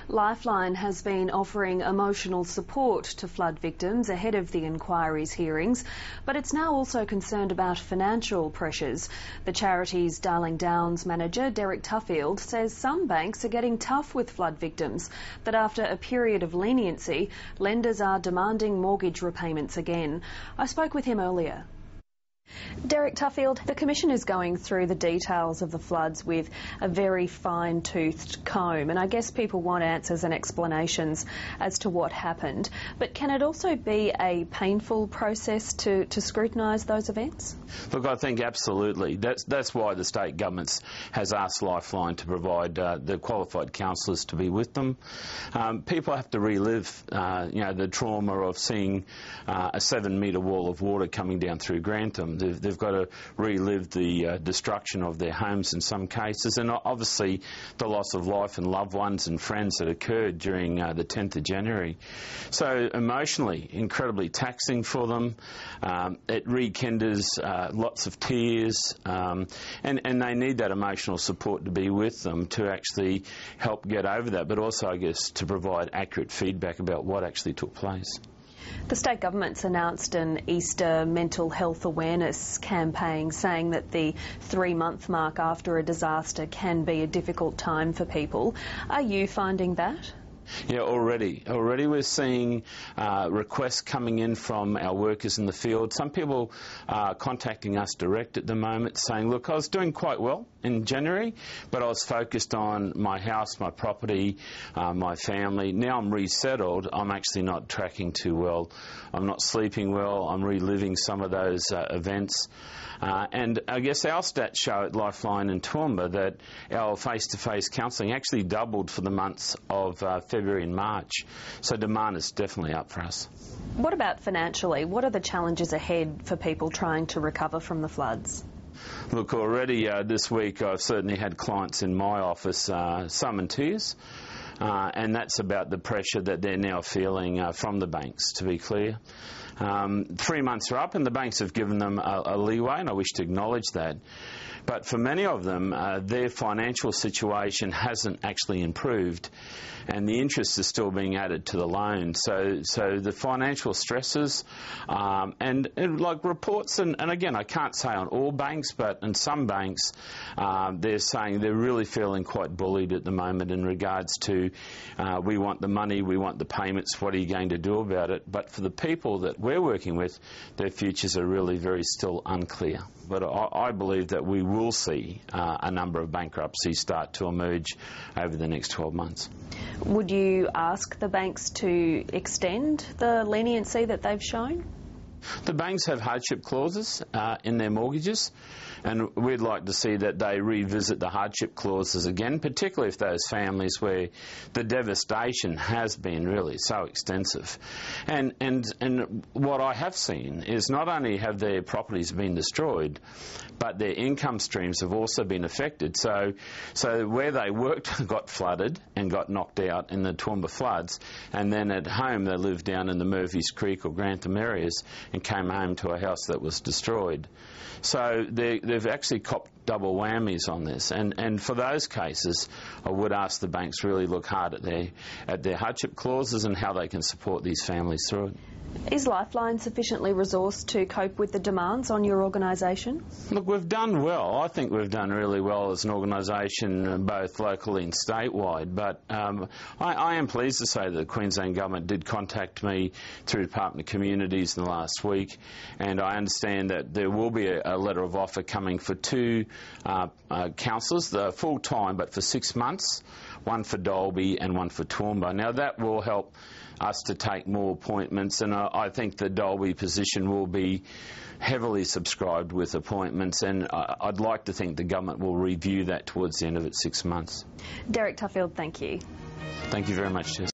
Lifeline has been offering emotional support to flood victims ahead of the inquiry's hearings, but it's now also concerned about financial pressures. The charity's Darling Downs manager, Derek Tuffield, says some banks are getting tough with flood victims, that after a period of leniency, lenders are demanding mortgage repayments again. I spoke with him earlier. Derek Tuffield, the Commission is going through the details of the floods with a very fine-toothed comb, and I guess people want answers and explanations as to what happened. But can it also be a painful process to scrutinise those events? Look, I think absolutely. That's why the state government has asked Lifeline to provide the qualified counsellors to be with them. People have to relive, the trauma of seeing a 7-metre wall of water coming down through Grantham. They've got to relive the destruction of their homes in some cases, and obviously the loss of life and loved ones and friends that occurred during the 10th of January. So emotionally, incredibly taxing for them. It rekindles lots of tears, and they need that emotional support to be with them to actually help get over that, but also, I guess, to provide accurate feedback about what actually took place. The state government's announced an Easter mental health awareness campaign, saying that the 3-month mark after a disaster can be a difficult time for people. Are you finding that? Yeah, already we're seeing requests coming in from our workers in the field. Some people are contacting us direct at the moment saying, look, I was doing quite well in January, but I was focused on my house, my property, my family. Now I'm resettled, I'm actually not tracking too well. I'm not sleeping well, I'm reliving some of those events. And I guess our stats show at Lifeline and Toowoomba that our face-to-face counselling actually doubled for the months of February and March. So demand is definitely up for us. What about financially? What are the challenges ahead for people trying to recover from the floods? Look, already this week I've certainly had clients in my office, some in tears. And that's about the pressure that they're now feeling from the banks, to be clear. 3 months are up and the banks have given them a leeway, and I wish to acknowledge that. But for many of them, their financial situation hasn't actually improved, and the interest is still being added to the loan. So the financial stresses, and like reports, and again, I can't say on all banks, but in some banks, they're saying they're really feeling quite bullied at the moment in regards to, we want the money, we want the payments, what are you going to do about it? But for the people that we're working with, their futures are really very still unclear. But I believe that we will see a number of bankruptcies start to emerge over the next 12 months. Would you ask the banks to extend the leniency that they've shown? The banks have hardship clauses in their mortgages, and we'd like to see that they revisit the hardship clauses again, particularly if those families where the devastation has been really so extensive. And what I have seen is not only have their properties been destroyed, but their income streams have also been affected. So where they worked got flooded and got knocked out in the Toowoomba floods, and then at home they lived down in the Murphy's Creek or Grantham areas and came home to a house that was destroyed. So they've actually copped double whammies on this, and for those cases I would ask the banks really look hard at their hardship clauses and how they can support these families through it. Is Lifeline sufficiently resourced to cope with the demands on your organisation? Look, we've done well. I think we've done really well as an organisation, both locally and statewide. But I am pleased to say that the Queensland Government did contact me through Department of Communities in the last week, and I understand that there will be a letter of offer coming for 2 counsellors, full-time but for 6 months, one for Dalby and one for Toowoomba. Now that will help us to take more appointments, and I think the Dalby position will be heavily subscribed with appointments, and I'd like to think the government will review that towards the end of its 6 months. Derek Tuffield, thank you. Thank you very much, Jess.